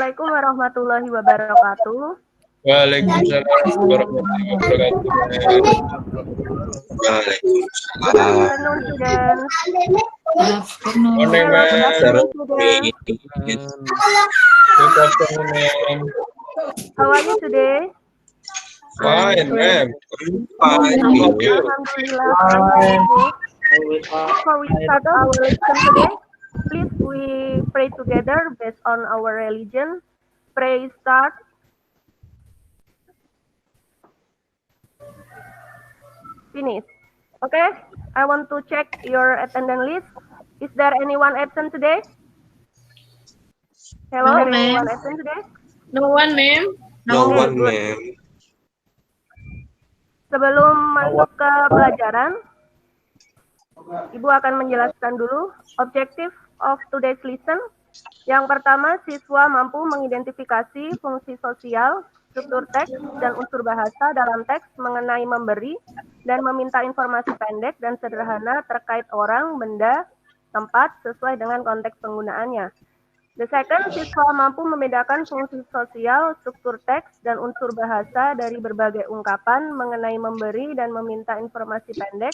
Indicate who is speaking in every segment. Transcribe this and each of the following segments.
Speaker 1: Assalamualaikum warahmatullahi wabarakatuh.
Speaker 2: Waalaikumsalam warahmatullahi wabarakatuh.
Speaker 1: Good afternoon, students.
Speaker 2: Morning,
Speaker 1: Hello, good
Speaker 2: ma'am.
Speaker 1: afternoon, students.
Speaker 2: Good afternoon, ma'am.
Speaker 1: How are you today?
Speaker 2: Fine, ma'am.
Speaker 1: Alhamdulillah, fine, thank you. Before we start our lesson today, please we pray together based on our religion. Pray start. Finish. Okay, I want to check your attendance list. Is there anyone absent today? Hello,
Speaker 3: No,
Speaker 1: anyone
Speaker 3: ma'am.
Speaker 1: absent today?
Speaker 3: No one, ma'am.
Speaker 4: No
Speaker 1: Okay,
Speaker 4: one,
Speaker 1: good.
Speaker 4: ma'am.
Speaker 1: Sebelum masuk ke pelajaran, Ibu akan menjelaskan dulu objektif of today's lesson. Yang pertama, siswa mampu mengidentifikasi fungsi sosial, struktur teks, dan unsur bahasa dalam teks mengenai memberi dan meminta informasi pendek dan sederhana terkait orang, benda, tempat sesuai dengan konteks penggunaannya. The second, siswa mampu membedakan fungsi sosial, struktur teks, dan unsur bahasa dari berbagai ungkapan mengenai memberi dan meminta informasi pendek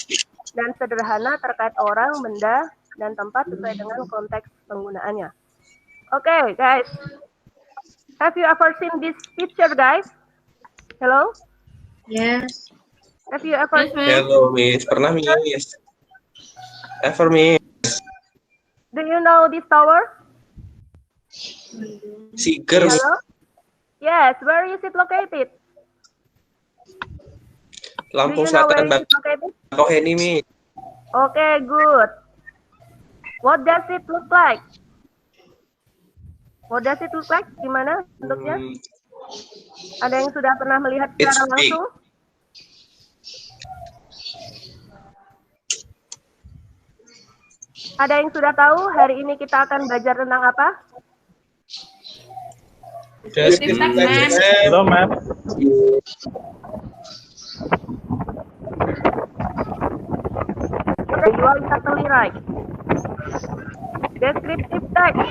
Speaker 1: dan sederhana terkait orang, benda, dan tempat sesuai dengan konteks penggunaannya. Okay, guys. Have you ever seen this picture, guys? Hello?
Speaker 3: Yes.
Speaker 1: Have you ever seen?
Speaker 4: Hello, Miss. Pernah, Miss? Ever, Miss?
Speaker 1: Do you know this tower?
Speaker 4: Seeker, Miss.
Speaker 1: Hello? Yes, where is it located?
Speaker 4: Lampung
Speaker 1: Do you know where
Speaker 4: Selatan,
Speaker 1: is it located?
Speaker 4: Bakauheni, Miss.
Speaker 1: Okay, good. What does it look like? What does it look like? Gimana bentuknya? Ada yang sudah pernah melihat
Speaker 4: It's
Speaker 1: secara
Speaker 4: big.
Speaker 1: langsung? Ada yang sudah tahu hari ini kita akan belajar tentang apa?
Speaker 2: Descriptive
Speaker 3: Ma'am.
Speaker 2: text, ma'am.
Speaker 5: Hello, ma'am.
Speaker 1: Okay, you are exactly right. Descriptive text.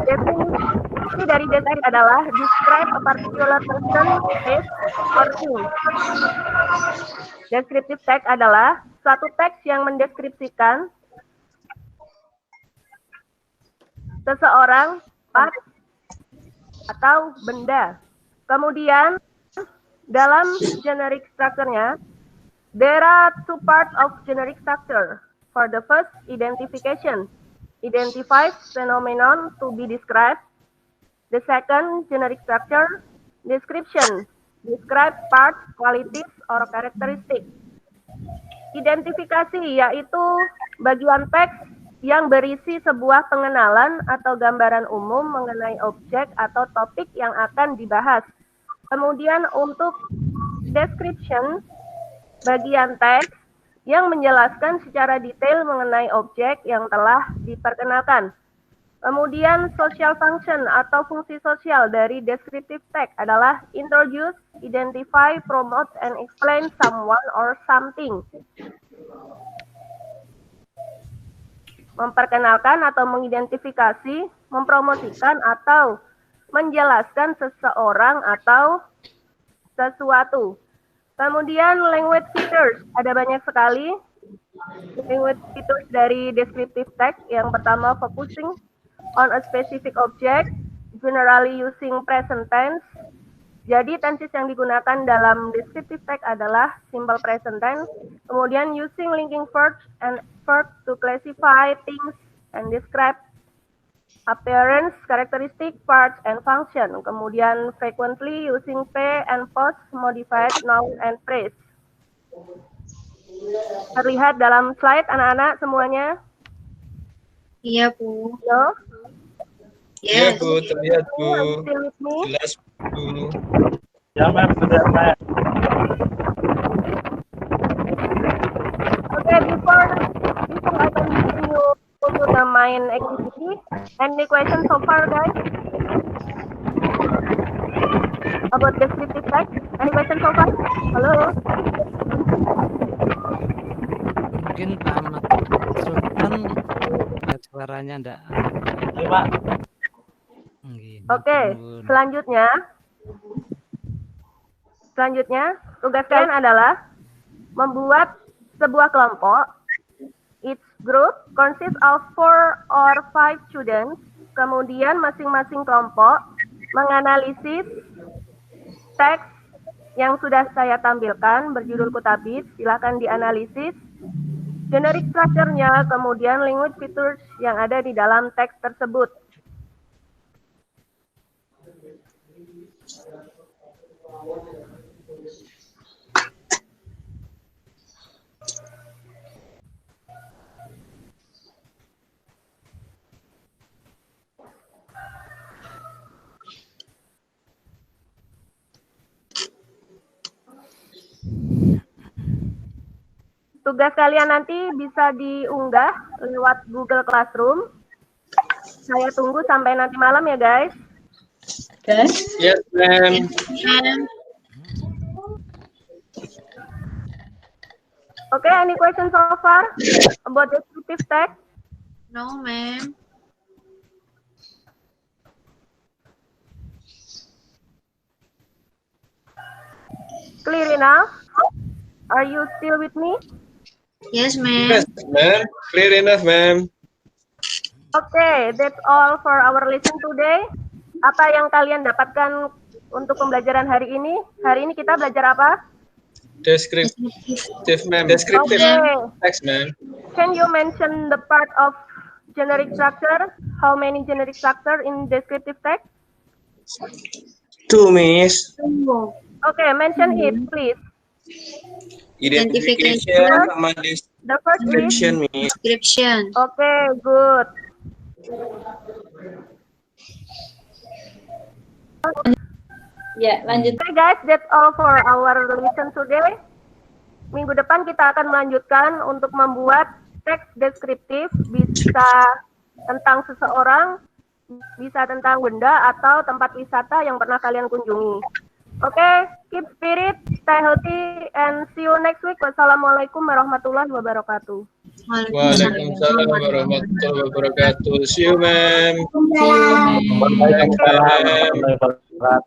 Speaker 1: Definisi dari descriptive adalah describe a particular person, place, or thing. Descriptive text adalah suatu teks yang mendeskripsikan seseorang, part, atau benda. Kemudian, dalam generic structure-nya, there are two parts of generic structure. For the first, identification. Identifies phenomenon to be described. The second, generic structure. Description. Describe parts, qualities, or characteristics. Identifikasi yaitu bagian teks yang berisi sebuah pengenalan atau gambaran umum mengenai objek atau topik yang akan dibahas. Kemudian untuk description, bagian teks yang menjelaskan secara detail mengenai objek yang telah diperkenalkan. Kemudian social function atau fungsi sosial dari descriptive text adalah introduce, identify, promote, and explain someone or something. Memperkenalkan atau mengidentifikasi, mempromosikan atau menjelaskan seseorang atau sesuatu. Kemudian language features, ada banyak sekali language features dari descriptive text. Yang pertama, focusing on a specific object, generally using present tense. Jadi tenses yang digunakan dalam descriptive text adalah simple present tense. Kemudian using linking verbs and verbs to classify things and describe appearance, characteristic, parts, and function. Kemudian frequently using pre and post modified noun and phrase. Terlihat dalam slide anak-anak semuanya?
Speaker 3: Iya, Bu.
Speaker 1: Yo?
Speaker 2: Iya,
Speaker 3: Yes.
Speaker 2: Bu. Terlihat, Bu.
Speaker 1: Are you still with me?
Speaker 2: Jelas, Bu.
Speaker 5: Ya, ma'am. Sudah, ma'am.
Speaker 1: Okay, before I continue to the main activity, any questions so far, guys? About descriptive text? Any questions so far? Halo?
Speaker 6: Mungkin Pak Ahmad Sultan suaranya enggak.
Speaker 5: Iya, Pak.
Speaker 1: Oke, selanjutnya tugas kalian adalah membuat sebuah kelompok. Each group consists of 4 or 5 students. Kemudian masing-masing kelompok menganalisis teks yang sudah saya tampilkan berjudul Kutabit. Silakan dianalisis generic structure-nya, kemudian language features yang ada di dalam teks tersebut. Tugas kalian nanti bisa diunggah lewat Google Classroom. Saya tunggu sampai nanti malam ya guys.
Speaker 2: Yes, ma'am.
Speaker 1: Okay, any questions so far about descriptive text?
Speaker 3: No, ma'am.
Speaker 1: Clear enough? Are you still with me?
Speaker 3: Yes, ma'am.
Speaker 2: Yes, ma'am. Clear enough, ma'am.
Speaker 1: Okay, that's all for our lesson today. Apa yang kalian dapatkan untuk pembelajaran hari ini? Hari ini kita belajar apa?
Speaker 2: Descriptive, ma'am. Descriptive
Speaker 1: Okay.
Speaker 2: text, ma'am.
Speaker 1: Can you mention the part of generic structure? How many generic structure in descriptive text?
Speaker 4: 2, Miss.
Speaker 1: Okay, mention it, please.
Speaker 4: Identification sama
Speaker 1: The first is
Speaker 4: description, Miss.
Speaker 3: Description.
Speaker 1: okay, good.
Speaker 7: Ya, lanjut.
Speaker 1: Okay guys, that's all for our lesson today. Minggu depan kita akan melanjutkan untuk membuat teks deskriptif, bisa tentang seseorang, bisa tentang benda atau tempat wisata yang pernah kalian kunjungi. Oke, keep spirit, stay healthy, and see you next week. Wassalamualaikum warahmatullahi wabarakatuh.
Speaker 2: Waalaikumsalam warahmatullahi wabarakatuh. See you, ma'am.
Speaker 5: Waalaikumsalam warahmatullahi wabarakatuh.